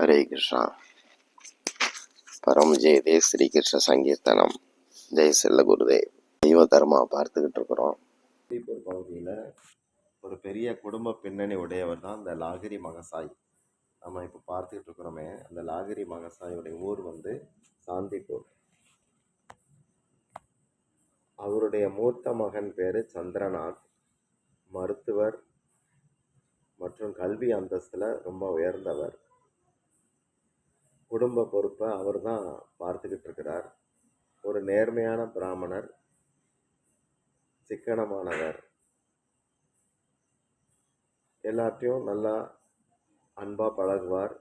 ஹரே கிருஷ்ணா. பரம் ஜெயதே ஸ்ரீ கிருஷ்ண சங்கீர்த்தனம். ஜெய் செல்ல குருதேவ். தெய்வ தர்மா பார்த்துக்கிட்டு இருக்கிறோம். பகுதியில் ஒரு பெரிய குடும்ப பின்னணி உடையவர் தான் இந்த லாகிரி மகசாய். நம்ம இப்போ பார்த்துக்கிட்டு இருக்கிறோமே, அந்த லாகிரி மகசாயுடைய ஊர் சாந்திப்பூர். அவருடைய மூத்த மகன் பேர் சந்திரநாத். மருத்துவர் மற்றும் கல்வி அந்தஸ்தில் ரொம்ப உயர்ந்தவர். குடும்ப பொறுப்பை அவர் தான் பார்த்துக்கிட்டு இருக்கிறார். ஒரு நேர்மையான பிராமணர், சிக்கனமானவர், எல்லாத்தையும் நல்லா அன்பாக பழகுவார்.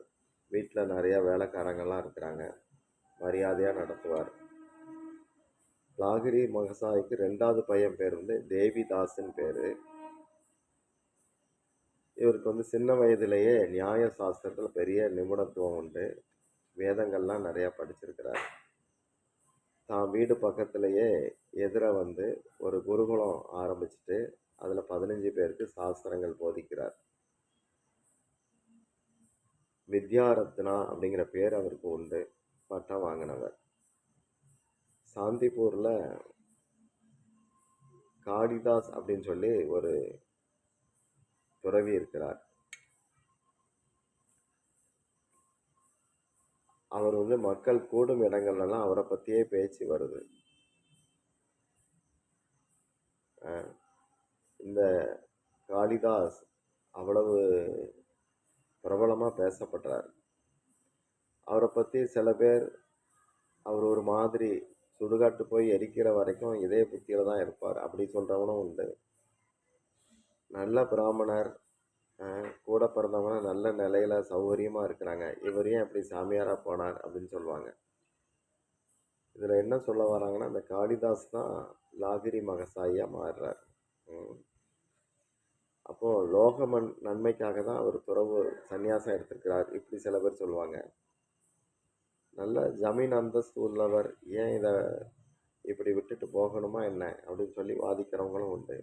வீட்டில் நிறையா வேலைக்காரங்கள்லாம் இருக்கிறாங்க, மரியாதையாக நடத்துவார். லாகிரி மகசாய்க்கு 2வது பையன் பேர் தேவிதாஸ்ன்னு பேர். இவருக்கு சின்ன வயதிலேயே நியாய சாஸ்திரத்தில் பெரிய நிபுணத்துவம் உண்டு. வேதங்கள்லாம் நிறையா படிச்சிருக்கிறார். தான் வீடு பக்கத்திலேயே எதிர ஒரு குருகுலம் ஆரம்பிச்சுட்டு அதில் 15 பேருக்கு சாஸ்திரங்கள் போதிக்கிறார். வித்யாரத்னா அப்படிங்கிற பேர் அவருக்கு உண்டு. பட்டம் வாங்கினவர். சாந்திப்பூரில் காளிதாஸ் அப்படின்னு சொல்லி ஒரு துறவி இருக்கிறார். அவர் மக்கள் கூடும் இடங்கள்லாம் அவரை பற்றியே பேச்சு வருது. இந்த காளிதாஸ் அவ்வளவு பிரபலமாக பேசப்படுறார். அவரை பற்றி சில பேர் அவர் ஒரு மாதிரி சுடுகாட்டு போய் எரிக்கிற வரைக்கும் இதே புத்தியில் தான் இருப்பார் அப்படி சொல்கிறவனும் உண்டு. நல்ல பிராமணர், கூட பிறந்தவங்க நல்ல நிலையில் சௌகரியமாக இருக்கிறாங்க, இவர் ஏன் அப்படி சாமியாராக போனார் அப்படின்னு சொல்லுவாங்க. இதில் என்ன சொல்ல வராங்கன்னா, அந்த காளிதாஸ் தான் லாகிரி மகசாயியாக மாறுறார். அப்போது லோக நன்மைக்காக தான் அவர் துறவு சன்னியாசம் எடுத்திருக்கிறார் இப்படி சில பேர் சொல்லுவாங்க. நல்ல ஜமீன் அந்தஸ்து உள்ளவர், ஏன் இதை இப்படி விட்டுட்டு போகணுமா என்ன அப்படின்னு சொல்லி வாதிக்கிறவங்களும் உண்டு.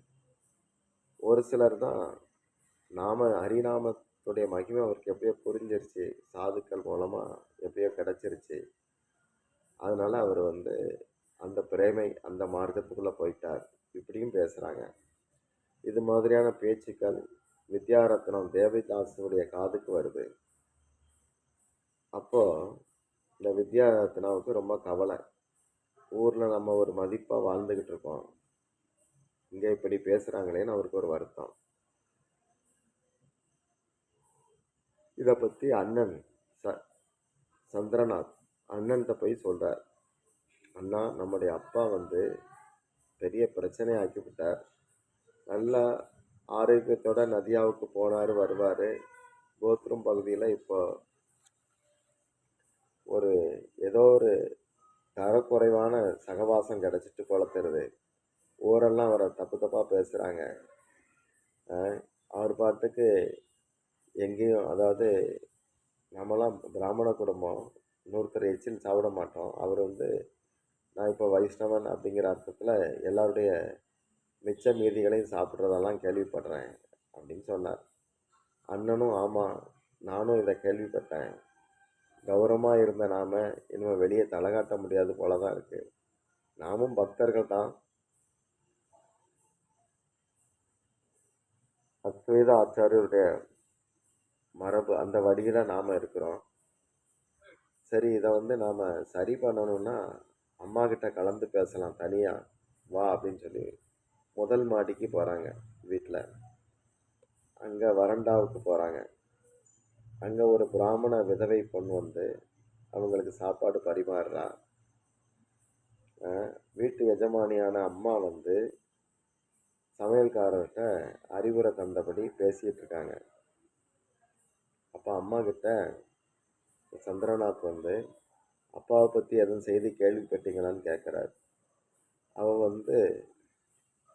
ஒரு சிலர் தான் ஹரிநாமத்துடைய மகிமை அவருக்கு எப்படியோ புரிஞ்சிருச்சு, சாதுக்கள் மூலமாக எப்படியோ கிடச்சிருச்சு, அதனால அவர் அந்த பிரேமை அந்த மார்க்கத்துக்குள்ளே போயிட்டார் இப்படியும் பேசுகிறாங்க. இது மாதிரியான பேச்சுக்கள் வித்யாரத்னம் தேவிதாசுடைய காதுக்கு வருது. அப்போது இந்த வித்யாரத்னாவுக்கு ரொம்ப கவலை. ஊரில் நம்ம ஒரு மதிப்பாக வாழ்ந்துக்கிட்டு இருக்கோம், இங்கே இப்படி பேசுகிறாங்களேன்னு அவருக்கு ஒரு வருத்தம். இதை பற்றி அண்ணன் சந்திரநாத் அண்ணன்கிட்ட போய் சொல்கிறார். அண்ணா, நம்முடைய அப்பா பெரிய பிரச்சனை ஆக்கிவிட்டார். நல்லா ஆரோக்கியத்தோட நதியாவுக்கு போனார் வருவார். கோத்ரும் பகுதியில் இப்போ ஏதோ ஒரு தரக்குறைவான சகவாசம் கிடச்சிட்டு போல தருது. ஊரெல்லாம் அவரை தப்பு தப்பாக பேசுகிறாங்க. அவர் பாட்டுக்கு எங்கேயும், அதாவது நம்மளாம் பிராமண குடும்பம், இன்னொருத்தர் எச்சில் சாப்பிட மாட்டோம். அவர் நான் இப்போ வைஷ்ணவன் அப்படிங்கிற அர்த்தத்தில் எல்லாருடைய மிச்ச மீதிகளையும் சாப்பிட்றதெல்லாம் கேள்விப்படுறேன் அப்படின்னு சொன்னார். அண்ணனும் ஆமாம், நானும் இதை கேள்விப்பட்டேன். கௌரவமாக இருந்த நாம் இனிமேல் வெளியே தலை காட்ட முடியாது போல தான் இருக்குது. நாமும் பக்தர்கள் தான், அத்வைத ஆச்சாரியருடைய மரபு அந்த வழியில் நாம் இருக்கிறோம். சரி, இதை நாம் சரி பண்ணணும்னா அம்மா கிட்ட கலந்து பேசலாம், தனியாக வா அப்படின்னு சொல்லி முதல் மாடிக்கு போகிறாங்க. வீட்டில் அங்கே வறண்டாவுக்கு போகிறாங்க. அங்கே ஒரு பிராமண விதவை பொண்ணு அவங்களுக்கு சாப்பாடு பரிமாறுறா. வீட்டு எஜமானியான அம்மா சமையல்காரர்கிட்ட அறிவுரை தந்தபடி பேசிகிட்டு இருக்காங்க. அப்போ அம்மா கிட்ட சந்திரநாத் அப்பாவை பற்றி எதுவும் செய்தி கேள்விப்பட்டீங்களான்னு கேட்குறார்.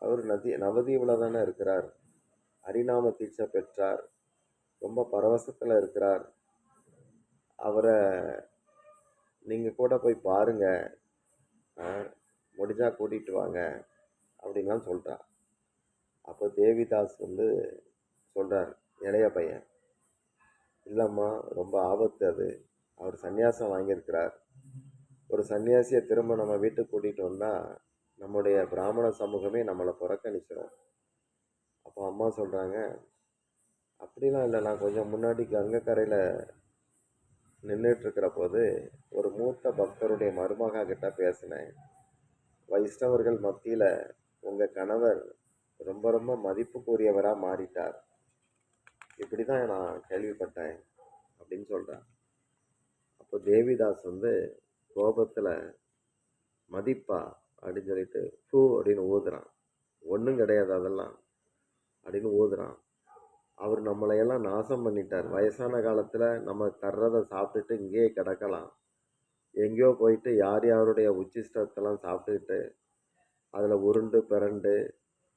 அவர் நவதீவில் தானே இருக்கிறார், ஹரிநாம தீட்சை பெற்றார், ரொம்ப பரவசத்தில் இருக்கிறார், அவரை நீங்கள் கூட போய் பாருங்க, முடிஞ்சா கூட்டிகிட்டு வாங்க அப்படின்லாம் சொல்கிறார். அப்போ தேவிதாஸ் சொல்கிறார், இளைய பையன், இல்லைம்மா, ரொம்ப ஆபத்து அது. அவர் சந்நியாசம் வாங்கியிருக்கிறார். ஒரு சன்னியாசியை திரும்ப நம்ம வீட்டுக்கு கூட்டிகிட்டு வந்தால் நம்முடைய பிராமண சமூகமே நம்மளை புறக்கணிச்சிடும். அப்போ அம்மா சொல்கிறாங்க, அப்படிலாம் இல்லை, நான் கொஞ்சம் முன்னாடி கங்கை கரையில் நின்றுட்டு இருக்கிற போது ஒரு மூத்த பக்தருடைய மருமகா கிட்ட பேசினேன். வைஷ்ணவர்கள் மத்தியில் உங்கள் கணவர் ரொம்ப ரொம்ப மதிப்புக்குரியவராக மாறிட்டார், இப்படி தான் நான் கேள்விப்பட்டேன் அப்படின்னு சொல்கிறேன். அப்போ தேவிதாஸ் கோபத்தில் மதிப்பா அப்படின்னு சொல்லிட்டு பூ அப்படின்னு ஊதுறான். ஒன்றும் கிடையாது அதெல்லாம் அப்படின்னு ஊதுறான். அவர் நம்மளையெல்லாம் நாசம் பண்ணிட்டார். வயசான காலத்தில் நம்ம தர்றதை சாப்பிட்டுட்டு இங்கேயே கிடக்கலாம், எங்கேயோ போயிட்டு யார் யாருடைய உச்சிஷ்டத்தெல்லாம் சாப்பிட்டுட்டு அதில் உருண்டு பிறண்டு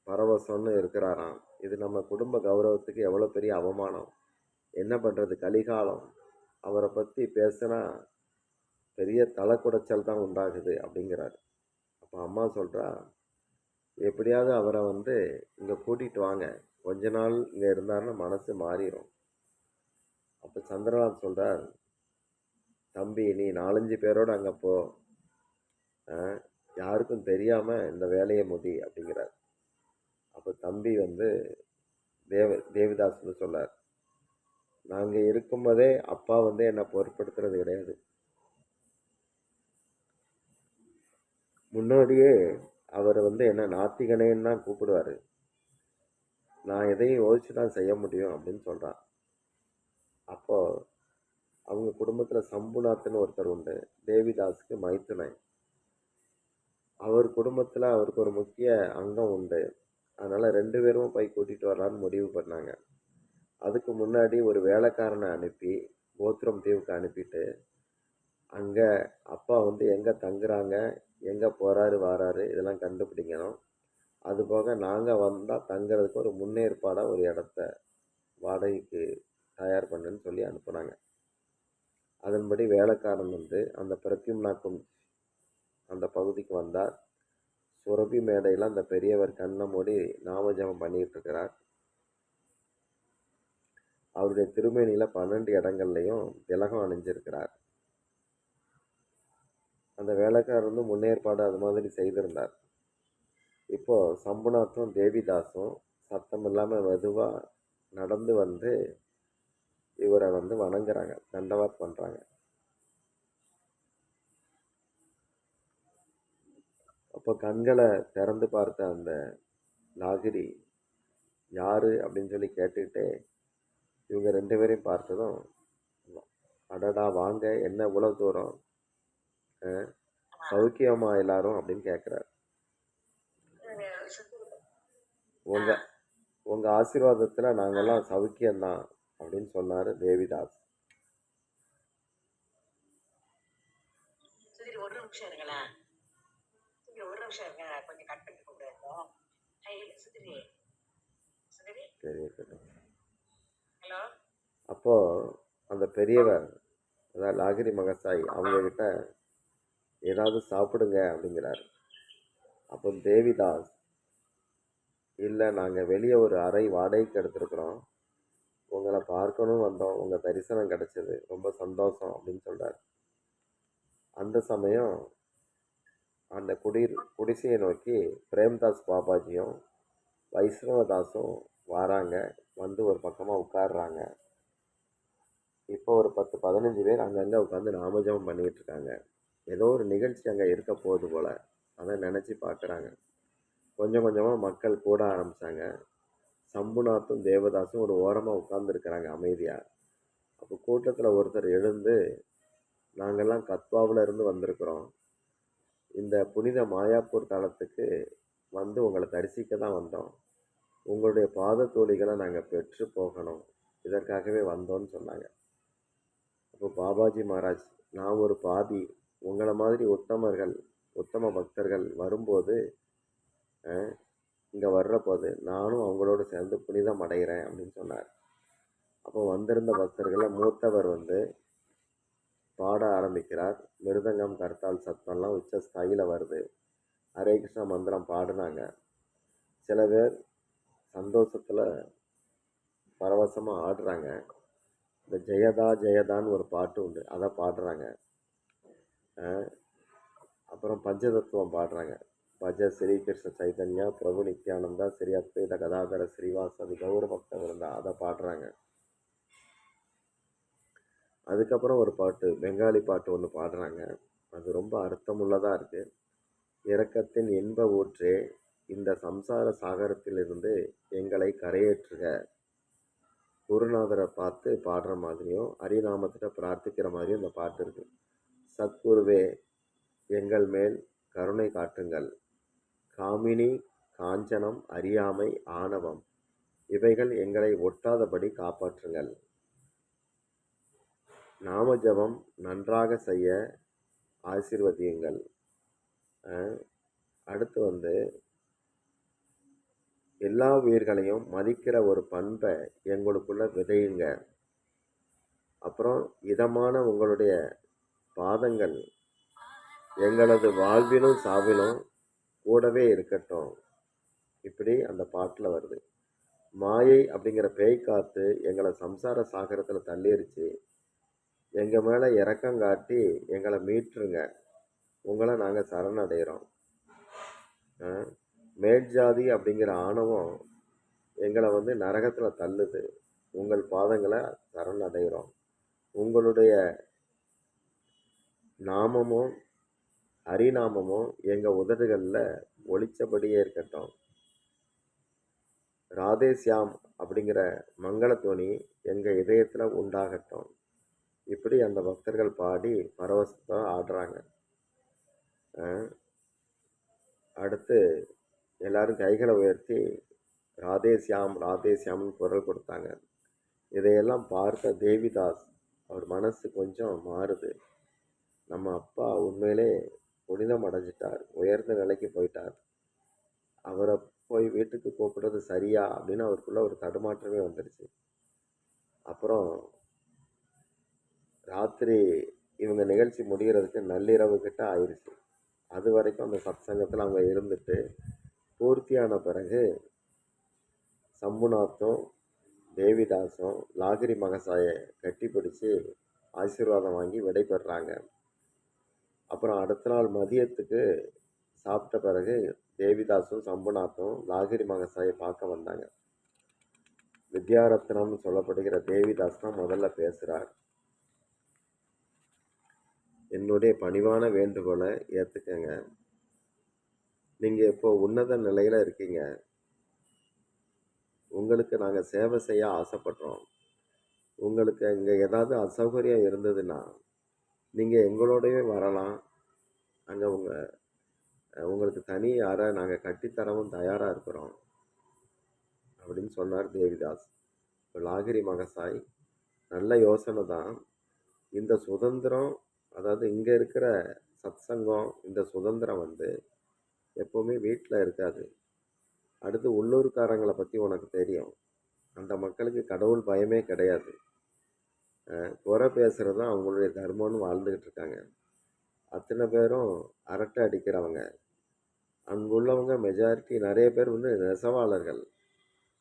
பரவசம்னு இருக்கிறாராம். இது நம்ம குடும்ப கௌரவத்துக்கு எவ்வளோ பெரிய அவமானம். என்ன பண்ணுறது, கலிகாலம். அவரை பற்றி பேசுனா பெரிய தலை குடைச்சல் தான் உண்டாகுது அப்படிங்கிறார். அப்போ அம்மா சொல்கிறா, எப்படியாவது அவரை இங்கே கூட்டிகிட்டு வாங்க, கொஞ்ச நாள் இங்கே இருந்தாருன்னா மனசு மாறிடும். அப்போ சந்திரநாத் சொல்கிறார், தம்பி நீ 4-5 பேரோடு அங்கே போ, யாருக்கும் தெரியாமல் இந்த வேலையை முடி அப்படிங்கிறார். அப்போ தம்பி தேவிதாஸ் சொல்லார், நாங்கள் இருக்கும்போதே அப்பா என்னை பொருட்படுத்துறது கிடையாது. முன்னாடியே அவர் என்ன நாத்திகனேன்னு தான் கூப்பிடுவார். நான் எதையும் யோசிச்சு தான் செய்ய முடியும் அப்படின்னு சொல்கிறான். அப்போது அவங்க குடும்பத்தில் சம்புநாத்னு ஒருத்தர் உண்டு, தேவிதாஸுக்கு மைத்துனன். அவர் குடும்பத்தில் அவருக்கு ஒரு முக்கிய அங்கம் உண்டு. அதனால் 2 பேரும் போய் கூட்டிகிட்டு வரலான்னு முடிவு பண்ணாங்க. அதுக்கு முன்னாடி ஒரு வேலைக்காரனை அனுப்பி கோத்ரம் தீவுக்கு அனுப்பிட்டு அங்கே அப்பா எங்கே தங்குறாங்க, எங்கே போகிறாரு வராரு இதெல்லாம் கண்டுபிடிக்கணும். அதுபோக நாங்கள் வந்தால் தங்குறதுக்கு ஒரு முன்னேற்பாடாக ஒரு இடத்த வாடகைக்கு தயார் பண்ணுன்னு சொல்லி அனுப்புனாங்க. அதன்படி வேலைக்காரன் அந்த பிரத்யும்னாக்கும் அந்த பகுதிக்கு வந்தார். சுரபி மேடையில் அந்த பெரியவர் கண்ணை மூடி நாமஜபம் பண்ணிட்டு இருக்கிறார். அவருடைய திருமேனியில் 12 இடங்கள்லையும் திலகம் அணிஞ்சிருக்கிறார். அந்த வேலைக்காரர் முன்னேற்பாடு அது மாதிரி செய்திருந்தார். இப்போ சம்புநாத்தும் தேவிதாஸும் சத்தம் இல்லாமல் மெதுவாக நடந்து இவரை வணங்குறாங்க, தண்டவாத் பண்ணுறாங்க. அப்போ கண்களை திறந்து பார்த்த அந்த லாகிரி யாரு அப்படின்னு சொல்லி கேட்டுக்கிட்டே இவங்க 2 பேரையும் பார்த்ததும், அடடா வாங்க, என்ன இவ்வளவு தூரம், சௌக்கியமா எல்லாரும் அப்படின்னு கேட்குறாரு. உங்க உங்க ஆசீர்வாதத்துல நாங்கெல்லாம் சௌக்கியம்தான் அப்படின்னு சொன்னாரு தேவிதாஸ். ஒரு நிமிஷம் இருங்களேன், ஒரு நிமிஷம் இருங்க, கொஞ்சம் கட் பண்ணி கூப்பிடுறோம். சரி, இருக்கட்டும். ஹலோ. அப்போ அந்த பெரியவர், அதாவது லாகிரி மகசாய், அவங்க கிட்ட ஏதாவது சாப்பிடுங்க அப்படிங்கிறார். அப்போ தேவிதாஸ், இல்லை நாங்கள் வெளியே ஒரு அறை வாடகைக்கு எடுத்துருக்குறோம், உங்களை பார்க்கணும் வந்தோம், உங்கள் தரிசனம் கிடைச்சது, ரொம்ப சந்தோஷம் அப்படின்னு சொல்கிறார். அந்த சமயம் அந்த குடிசையை நோக்கி பிரேம்தாஸ் பாபாஜியும் வைஷ்ணவதாஸும் வராங்க. ஒரு பக்கமாக உட்காடுறாங்க. இப்போ ஒரு 10-15 பேர் அங்கங்கே உட்காந்து நாமஜபம் பண்ணிகிட்டு இருக்காங்க. ஏதோ ஒரு நிகழ்ச்சி அங்கே இருக்க போகுது போல், அதை நினச்சி பார்க்குறாங்க. கொஞ்சம் கொஞ்சமாக மக்கள் கூட ஆரம்பித்தாங்க. சம்புநாத்தும் தேவதாசும் ஒரு ஓரமாக உட்காந்துருக்கிறாங்க அமைதியாக. அப்போ கூட்டத்தில் ஒருத்தர் எழுந்து, நாங்கள்லாம் கத்வாவில் இருந்து வந்திருக்கிறோம், இந்த புனித மாயாப்பூர் தலத்துக்கு உங்களை தரிசிக்க தான் வந்தோம், உங்களுடைய பாத தோழிகளை நாங்கள் பெற்று போகணும், இதற்காகவே வந்தோன்னு சொன்னாங்க. அப்போ பாபாஜி மகாராஜ், நான் ஒரு பாபி, உங்களை மாதிரி உத்தம பக்தர்கள் வரும்போது இங்கே வர்றபோது நானும் அவங்களோட சேர்ந்து புனிதம் அடைகிறேன் அப்படின்னு சொன்னார். அப்போ வந்திருந்த பக்தர்களில் மூத்தவர் பாட ஆரம்பிக்கிறார். மிருதங்கம் கர்த்தால் சத்தம்லாம் உச்ச ஸ்தாயில வருது. ஹரே கிருஷ்ணா மந்திரம் பாடினாங்க. சில பேர் சந்தோஷத்தில் பரவசமாக ஆடுறாங்க. இந்த ஜெயதா ஜெயதான்னு ஒரு பாட்டு உண்டு, அதை பாடுறாங்க. அஹ் அப்புறம் பஞ்சதத்துவம் பாடுறாங்க. பஜ ஸ்ரீ கிருஷ்ண சைதன்யா பிரபு நித்யானந்தா ஸ்ரீ அத்வைத கதாதர ஸ்ரீவாசதி கௌர பக்த விருந்தா, அதை பாடுறாங்க. அதுக்கப்புறம் ஒரு பாட்டு, பெங்காலி பாட்டு ஒன்று பாடுறாங்க. அது ரொம்ப அர்த்தமுள்ளதாக இருக்கு. இரக்கத்தின் இன்ப ஊற்றே, இந்த சம்சார சாகரத்திலிருந்து எங்களை கரையேற்றுக. குருநாதரை பார்த்து பாடுற மாதிரியும் ஹரிநாமத்திட்ட பிரார்த்திக்கிற மாதிரியும் இந்த பாட்டு இருக்கு. சத்குருவே, எங்கள் மேல் கருணை காட்டுங்கள். காமினி, காஞ்சனம், அறியாமை, ஆணவம் இவைகள் எங்களை ஒட்டாதபடி காப்பாற்றுங்கள். நாம ஜபம் நன்றாக செய்ய ஆசீர்வதியுங்கள். அடுத்து எல்லா உயிர்களையும் மதிக்கிற ஒரு பண்பை எங்களுக்குள்ள விதையுங்க. அப்புறம் இதமான உங்களுடைய பாதங்கள் எங்களது வாழ்விலும் சாவிலும் கூடவே இருக்கட்டும். இப்படி அந்த பாட்டில் வருது. மாயை அப்படிங்கிற பேய் காத்து எங்களை சம்சார சாகரத்தில் தள்ளிருச்சு. எங்கள் மேலே இரக்கம் காட்டி எங்களை மீட்டுருங்க. உங்களை நாங்கள் சரணடைகிறோம். மேற்ஜாதி அப்படிங்கிற ஆணவம் எங்களை நரகத்தில் தள்ளுது. உங்கள் பாதங்களை சரணடைகிறோம். உங்களுடைய நாமமும் ஹரிநாமமும் எங்கள் உதடுகளில் ஒளிச்சபடியே இருக்கட்டும். ராதேசியாம் அப்படிங்கிற மங்களத்துவனி எங்கள் இதயத்தில் உண்டாகட்டும். இப்படி அந்த பக்தர்கள் பாடி பரவசத்தை ஆடுறாங்க. அடுத்து எல்லாரும் கைகளை உயர்த்தி ராதேசியாம் ராதேசியாம்னு குரல் கொடுத்தாங்க. இதையெல்லாம் பார்த்த தேவிதாஸ் அவர் மனசு கொஞ்சம் மாறுது. நம்ம அப்பா உண்மையிலே புனிதம் அடைஞ்சிட்டார், உயர்ந்த நிலைக்கு போயிட்டார். அவரை போய் வீட்டுக்கு கூப்பிடுறது சரியா அப்படின்னு அவருக்குள்ள ஒரு தடுமாற்றமே வந்துடுச்சு. அப்புறம் ராத்திரி இவங்க நிகழ்ச்சி முடிகிறதுக்கு நள்ளிரவு கிட்ட ஆயிடுச்சு. அது வரைக்கும் அந்த சத் சங்கத்தில் அவங்க இருந்துட்டு பூர்த்தியான பிறகு சம்புநாத்தும் தேவிதாசும் லாகிரி மகசாயை கட்டி பிடிச்சி ஆசீர்வாதம் வாங்கி விடைபெறாங்க. அப்புறம் அடுத்த நாள் மதியத்துக்கு சாப்பிட்ட பிறகு தேவிதாசும் சம்புநாத்தும் லாகிரி மகசாயை பார்க்க வந்தாங்க. வித்யாரத்னம்னு சொல்லப்படுகிற தேவிதாஸ் தான் முதல்ல பேசுகிறார். என்னுடைய பணிவான வேண்டுகோளை ஏற்றுக்கங்க. நீங்கள் இப்போ உன்னத நிலையில் இருக்கீங்க. உங்களுக்கு நாங்கள் சேவை செய்ய ஆசைப்படுறோம். உங்களுக்கு இங்கே ஏதாவது அசௌகரியம் இருந்ததுன்னா நீங்கள் எங்களோடவே வரலாம். அங்கே உங்களுக்கு தனி அறை நாங்கள் கட்டித்தரவும் தயாராக இருக்கிறோம் அப்படின்னு சொன்னார் தேவிதாஸ். இப்போ லாகிரி மகசாய், நல்ல யோசனை தான். இந்த சுதந்திரம், அதாவது இங்கே இருக்கிற சத்சங்கம், இந்த சுதந்திரம் எப்போவுமே வீட்டில் இருக்காது. அடுத்து உள்ளூர்காரங்களை பற்றி உனக்கு தெரியும். அந்த மக்களுக்கு கடவுள் பயமே கிடையாது. குறை பேசுகிறது தான் அவங்களுடைய தர்மம்னு வாழ்ந்துக்கிட்டு இருக்காங்க. அத்தனை பேரும் அரட்டை அடிக்கிறவங்க. அங்குள்ளவங்க மெஜாரிட்டி நிறைய பேர் நெசவாளர்கள்.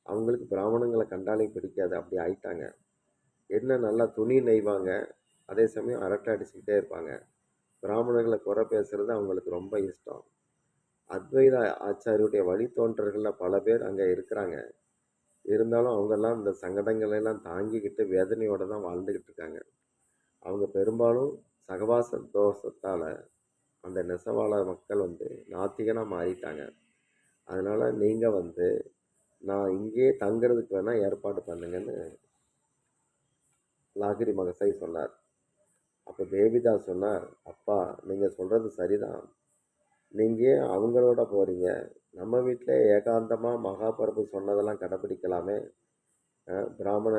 அவங்களுக்கு பிராமணங்களை கண்டாலே பிடிக்காது, அப்படி ஆயிட்டாங்க. என்ன நல்லா துணி நெய்வாங்க, அதே சமயம் அரட்டை அடிச்சுக்கிட்டே இருப்பாங்க. பிராமணர்களை குறை பேசுகிறது அவங்களுக்கு ரொம்ப இஷ்டம். அத்வைத ஆச்சாரியுடைய வழித்தோன்றர்களில் பல பேர் அங்கே இருக்கிறாங்க. இருந்தாலும் அவங்கெல்லாம் இந்த சங்கடங்களெல்லாம் தாங்கிக்கிட்டு வேதனையோடு தான் வாழ்ந்துக்கிட்டு இருக்காங்க. அவங்க பெரும்பாலும் சகவாச தோஷத்தால் அந்த நெசவாளர் மக்கள் நாத்திகனாக மாறிட்டாங்க. அதனால் நீங்கள் நான் இங்கேயே தங்குறதுக்கு வேணால் ஏற்பாடு பண்ணுங்கன்னு லாகிரி மகசாய் சொன்னார். அப்போ தேவிதாஸ் சொன்னார், அப்பா நீங்கள் சொல்கிறது சரிதான். நீங்கள் அவங்களோட போகிறீங்க, நம்ம வீட்டில் ஏகாந்தமாக மகாபிரபு சொன்னதெல்லாம் கடைப்பிடிக்கலாமே. பிராமண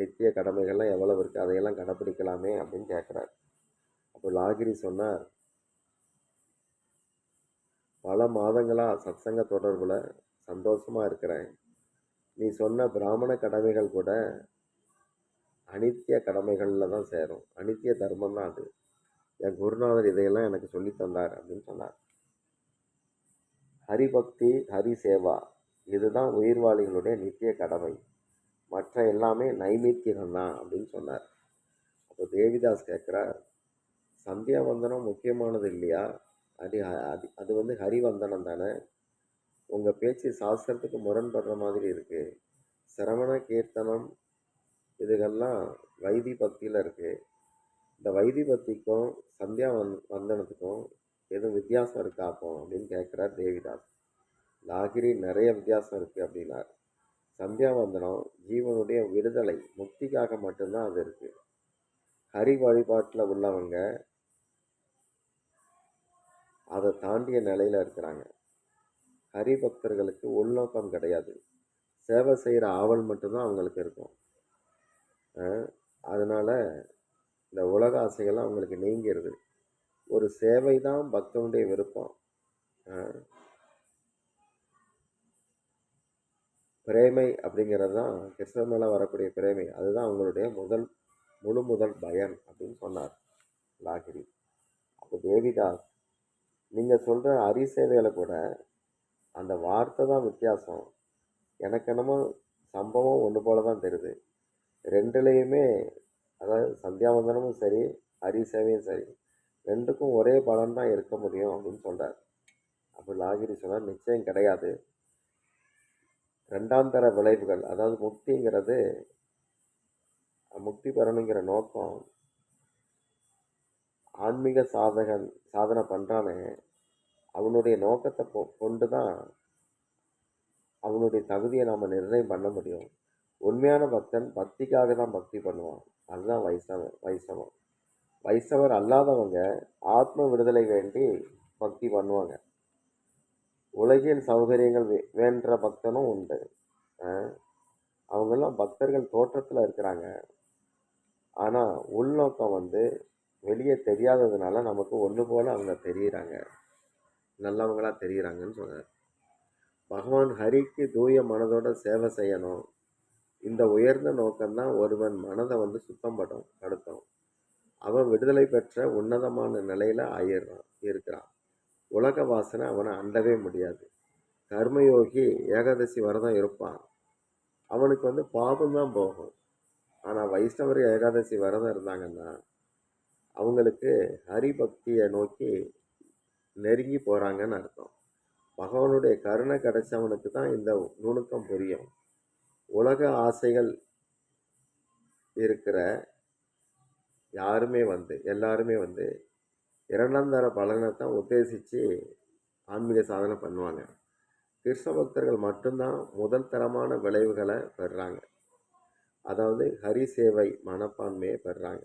நித்திய கடமைகள்லாம் எவ்வளவு இருக்குது, அதையெல்லாம் கடைப்பிடிக்கலாமே அப்படின்னு கேட்குறார். அப்போ லாகிரி சொன்னார், பல மாதங்களாக சத்சங்க தொடர்பில் சந்தோஷமாக இருக்கிறேன். நீ சொன்ன பிராமண கடமைகள் கூட அனித்திய கடமைகளில் தான் சேரும். அனித்திய தர்மம் தான் அது. என் குருநாதர் இதையெல்லாம் எனக்கு சொல்லி தந்தார் அப்படின்னு சொன்னார். ஹரிபக்தி, ஹரி சேவா, இதுதான் உயிர்வாளிகளுடைய நித்திய கடமை. மற்ற எல்லாமே நைமித்தியம் தான் அப்படின்னு சொன்னார். அப்போ தேவிதாஸ் கேட்குறார், சந்தியாவந்தனம் முக்கியமானது இல்லையா? அது அது அது வந்து ஹரிவந்தனம் தானே. உங்கள் பேச்சு சாஸ்திரத்துக்கு முரண்படுற மாதிரி இருக்கு. சிரவண கீர்த்தனம் இதுகெல்லாம் வைதி பக்தியில் இருக்கு. இந்த வைதி பக்திக்கும் வந்தனத்துக்கும் எதுவும் வித்தியாசம் இருக்கா அப்போ அப்படின்னு கேட்குறார் தேவிதாஸ். லாகிரி நிறைய வித்தியாசம் இருக்குது அப்படின்னார். சந்தியாவந்தனம் ஜீவனுடைய விடுதலை முக்திக்காக மட்டும்தான் அது இருக்குது. ஹரி வழிபாட்டில் உள்ளவங்க அதை தாண்டிய நிலையில் இருக்கிறாங்க. ஹரி பக்தர்களுக்கு உள்நோக்கம் கிடையாது, சேவை செய்கிற ஆவல் மட்டும்தான் அவங்களுக்கு இருக்கும். அதனால் இந்த உலக ஆசைகள்லாம் அவங்களுக்கு நீங்கிறது. ஒரு சேவை தான் பக்தனுடைய விருப்பம். பிரேமை அப்படிங்கிறது தான் கிருஷ்ணர் மேலே வரக்கூடிய பிரேமை. அதுதான் அவங்களுடைய முதல் பயன் அப்படின்னு சொன்னார் லாகிரி. அப்போ தேவிதாஸ், நீங்கள் சொல்கிற ஹரி சேவையில் கூட அந்த வார்த்தை தான் வித்தியாசம். எனக்கு என்னமோ சம்பவம் ஒன்று போல தான் தெரியுது. ரெண்டுலேயுமே, அதாவது சந்தியாவந்தனமும் சரி ஹரி சேவையும் சரி, ரெண்டுக்கும் ஒரே பலன் தான் இருக்க முடியும் அப்படின்னு சொல்கிறார். அப்போ லாகிரி சொன்னார், நிச்சயம் கிடையாது. ரெண்டாம் தர விளைவுகள், அதாவது முக்திங்கிறது, முக்தி பெறணுங்கிற நோக்கம் ஆன்மீக சாதனை பண்ணுறானே அவனுடைய நோக்கத்தை கொண்டு தான் அவனுடைய தகுதியை நாம் நிர்ணயம் பண்ண முடியும். உண்மையான பக்தன் பக்திக்காக தான் பக்தி பண்ணுவான். அதுதான் வைஷ்ணவம். வைஷ்ணவர் அல்லாதவங்க ஆத்ம விடுதலை வேண்டி பக்தி பண்ணுவாங்க. உலகின் சௌகரியங்கள் வேண்ட பக்தனும் உண்டு. அவங்கெல்லாம் பக்தர்கள் தோற்றத்தில் இருக்கிறாங்க. ஆனால் உள்நோக்கம் வந்து வெளியே தெரியாததுனால நமக்கு ஒன்று போல் அவங்க தெரியுறாங்க, நல்லவங்களா தெரியுறாங்கன்னு சொன்னார். பகவான் ஹரிக்கு தூய மனதோட சேவை செய்யணும். இந்த உயர்ந்த நோக்கம்தான் ஒருவன் மனதை வந்து சுத்தம் படுத்தும். அவன் விடுதலை பெற்ற உன்னதமான நிலையில் இருக்கிறான். உலக வாசனை அவனை அண்டவே முடியாது. கர்மயோகி ஏகாதசி விரதம் இருப்பான், அவனுக்கு வந்து பாபம்தான் போகும். ஆனால் வைஷ்ணவர் ஏகாதசி விரதம் இருந்தாங்கன்னா அவங்களுக்கு ஹரிபக்தியை நோக்கி நெருங்கி போகிறாங்கன்னு அர்த்தம். பகவானுடைய கருணை கிடைச்சவனுக்கு தான் இந்த நுணுக்கம் புரியும். உலக ஆசைகள் இருக்கிற எல்லாருமே வந்து இரண்டாம் தர பலனை தான் உத்தேசித்து ஆன்மீக சாதனை பண்ணுவாங்க. கிருஷ்ண பக்தர்கள் மட்டும்தான் முதல் தரமான விளைவுகளை பெறுறாங்க, அதாவது ஹரி சேவை மனப்பான்மையை பெறுறாங்க.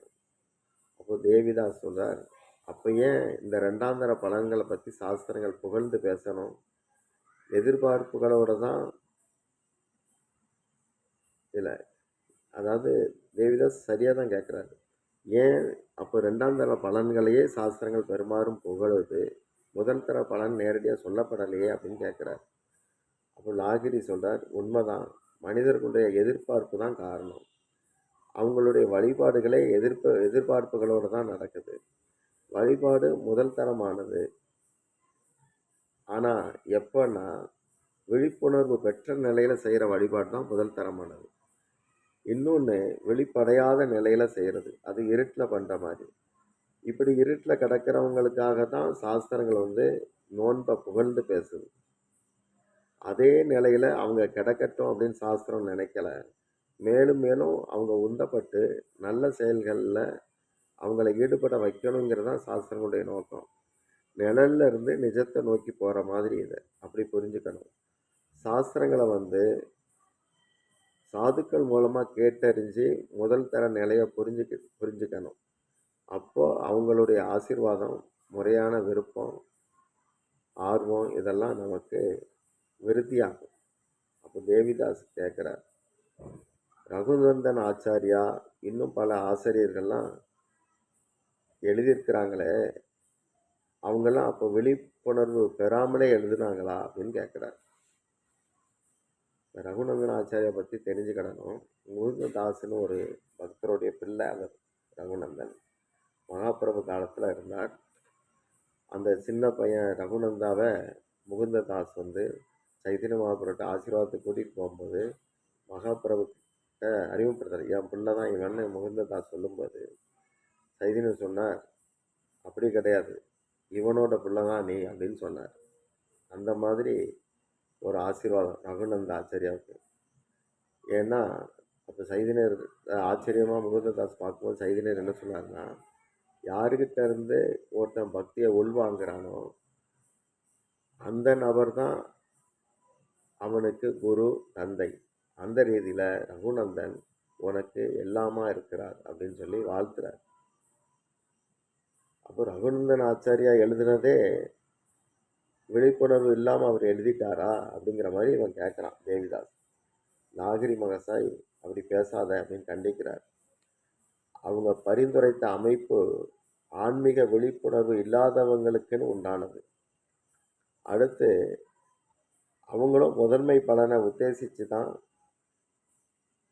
அப்போ தேவிதாஸ் சொல்றார், அப்போ ஏன் இந்த ரெண்டாம் தர பலன்களை பற்றி சாஸ்திரங்கள் புகழ்ந்து பேசணும்? எதிர்பார்ப்புகளோட தான் இல்லை, அதாவது தேவிதாஸ் சரியாக தான் கேட்குறாரு. ஏன் அப்போ ரெண்டாம் தர பலன்களையே சாஸ்திரங்கள் பெரும்பாலும் புகழுது, முதல் தர பலன் நேரடியாக சொல்லப்படலையே அப்படின்னு கேட்குறார். அப்போ லாகிரி சொல்கிறார், உண்மைதான், மனிதர்களுடைய எதிர்பார்ப்பு தான் காரணம். அவங்களுடைய வழிபாடுகளே எதிர்பார்ப்புகளோடு தான் நடக்குது. வழிபாடு முதல் தரமானது. ஆனால் எப்போன்னா விழிப்புணர்வு பெற்ற நிலையில் செய்கிற வழிபாடு தான் முதல் தரமானது. இன்னொன்று வெளிப்படையாத நிலையில் செய்கிறது, அது இருட்டில் பண்ணுற மாதிரி. இப்படி இருட்டில் கிடக்கிறவங்களுக்காக தான் சாஸ்திரங்கள் வந்து நோன்பை புகழ்ந்து பேசுது. அதே நிலையில் அவங்க கிடக்கட்டும் அப்படின்னு சாஸ்திரம் நினைக்கல. மேலும் மேலும் அவங்க உந்தப்பட்டு நல்ல செயல்களில் அவங்கள ஈடுபட வைக்கணுங்கிறது தான் சாஸ்திரங்களுடைய நோக்கம். நிழல்ல இருந்து நிஜத்தை நோக்கி போகிற மாதிரி இதை அப்படி புரிஞ்சுக்கணும். சாஸ்திரங்களை வந்து சாதுக்கள் மூலமாக கேட்டறிஞ்சு முதல் தர நிலையை புரிஞ்சுக்கணும். அப்போது அவங்களுடைய ஆசீர்வாதம், முறையான விருப்பம், ஆர்வம் இதெல்லாம் நமக்கு விருத்தியாகும். அப்போ தேவிதாஸ் கேட்குறார், ரகுநந்தன் ஆச்சாரியா இன்னும் பல ஆசிரியர்கள்லாம் எழுதியிருக்கிறாங்களே, அவங்கெல்லாம் அப்போ விழிப்புணர்வு பெறாமலே எழுதுனாங்களா அப்படின்னு கேட்குறார். ரகுநந்தன் ஆச்சாரியை பற்றி தெரிஞ்சுக்கிடணும். முகுந்ததாஸ்னு ஒரு பக்தருடைய பிள்ளை அவர் ரகுநந்தன். மகாபிரபு காலத்தில் இருந்தார். அந்த சின்ன பையன் ரகுநந்தாவை முகுந்ததாஸ் வந்து சைத்தன்ய மகாபிரபுட்ட ஆசீர்வாதத்தை கூட்டிகிட்டு போகும்போது மகாபிரபு கிட்ட அறிமுகப்படுத்துறார். என் பிள்ளை தான் இவன்னு முகுந்ததாஸ் சொல்லும்போது சைதன்யர் சொன்னார், அப்படி கிடையாது, இவனோட பிள்ளை தான் நீ அப்படின்னு சொன்னார். அந்த மாதிரி ஒரு ஆசீர்வாதம் ரகுநந்த ஆச்சாரியாவுக்கு. ஏன்னா அப்போ சைதன்யர் ஆச்சரியமாக முகுந்ததாஸ் பார்க்கும்போது சைதன்யர் என்ன சொன்னார்னா, யாருக்கிட்ட இருந்து ஒருத்தன் பக்தியை உள்வாங்கிறானோ அந்த நபர் தான் அவனுக்கு குரு, தந்தை. அந்த ரீதியில் ரகுநந்தன் உனக்கு எல்லாமா இருக்கிறார் அப்படின்னு சொல்லி வாழ்த்துறார். அப்போ ரகுநந்தன் ஆச்சாரியா எழுதுனதே விழிப்புணர்வு இல்லாமல் அவர் எழுதிட்டாரா அப்படிங்கிற மாதிரி இவன் கேட்குறான் தேவிதாஸ். நாகரி மகசாய் அப்படி பேசாத அப்படின்னு கண்டிக்கிறார். அவங்க பரிந்துரைத்த அமைப்பு ஆன்மீக விழிப்புணர்வு இல்லாதவங்களுக்குன்னு உண்டானது. அடுத்து அவங்களும் முதன்மை பலனை உத்தேசித்து தான்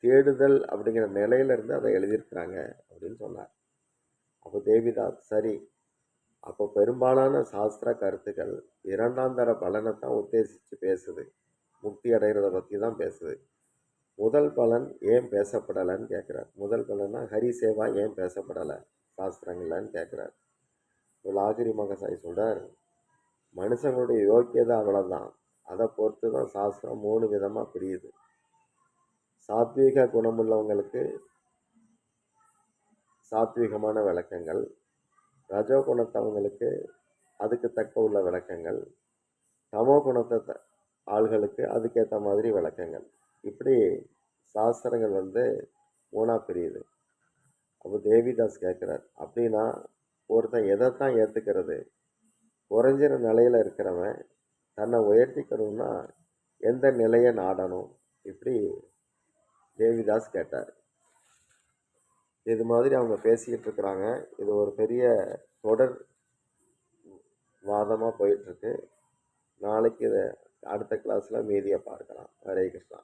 தேடுதல் அப்படிங்கிற நிலையிலிருந்து அதை எழுதியிருக்கிறாங்க அப்படின்னு சொன்னார். அப்போ தேவிதாஸ் சரி, அப்போ பெரும்பாலான சாஸ்திர கருத்துக்கள் இரண்டாம் தர பலனை தான் உத்தேசித்து பேசுது, முக்தி அடைகிறத பற்றி தான் பேசுது. முதல் பலன் ஏன் பேசப்படலைன்னு கேட்குறார். முதல் பலன்னா ஹரி சேவா ஏன் பேசப்படலை சாஸ்திரங்கள்லன்னு கேட்குறார். லாகிரி மகசாய் சொல்கிறார், மனுஷங்களுடைய யோக்கியதை அவ்வளோதான், அதை பொறுத்து தான் சாஸ்திரம் 3 விதமாக பிரியுது. சாத்வீக குணமுள்ளவங்களுக்கு சாத்வீகமான விளக்கங்கள், ரஜோ குணத்தவங்களுக்கு அதுக்கு தக்க உள்ள விளக்கங்கள், தமோ குணத்தை ஆள்களுக்கு அதுக்கேற்ற மாதிரி விளக்கங்கள். இப்படி சாஸ்திரங்கள் 3ஆக பிரியுது. அப்போ தேவிதாஸ் கேட்குறார், அப்படின்னா ஒருத்தன் எதைத்தான் ஏற்றுக்கிறது? குறைஞ்சிற நிலையில் இருக்கிறவன் தன்னை உயர்த்திக்கணும்னா எந்த நிலையை நாடணும்? இப்படி தேவிதாஸ் கேட்டார். இது மாதிரி அவங்க பேசிக்கிட்டு இருக்கிறாங்க. இது ஒரு பெரிய தொடர் வாதமாக போயிட்டுருக்கு. நாளைக்கு இதை அடுத்த கிளாஸில் மீதியை பார்க்கலாம். ஹரே கிருஷ்ணா.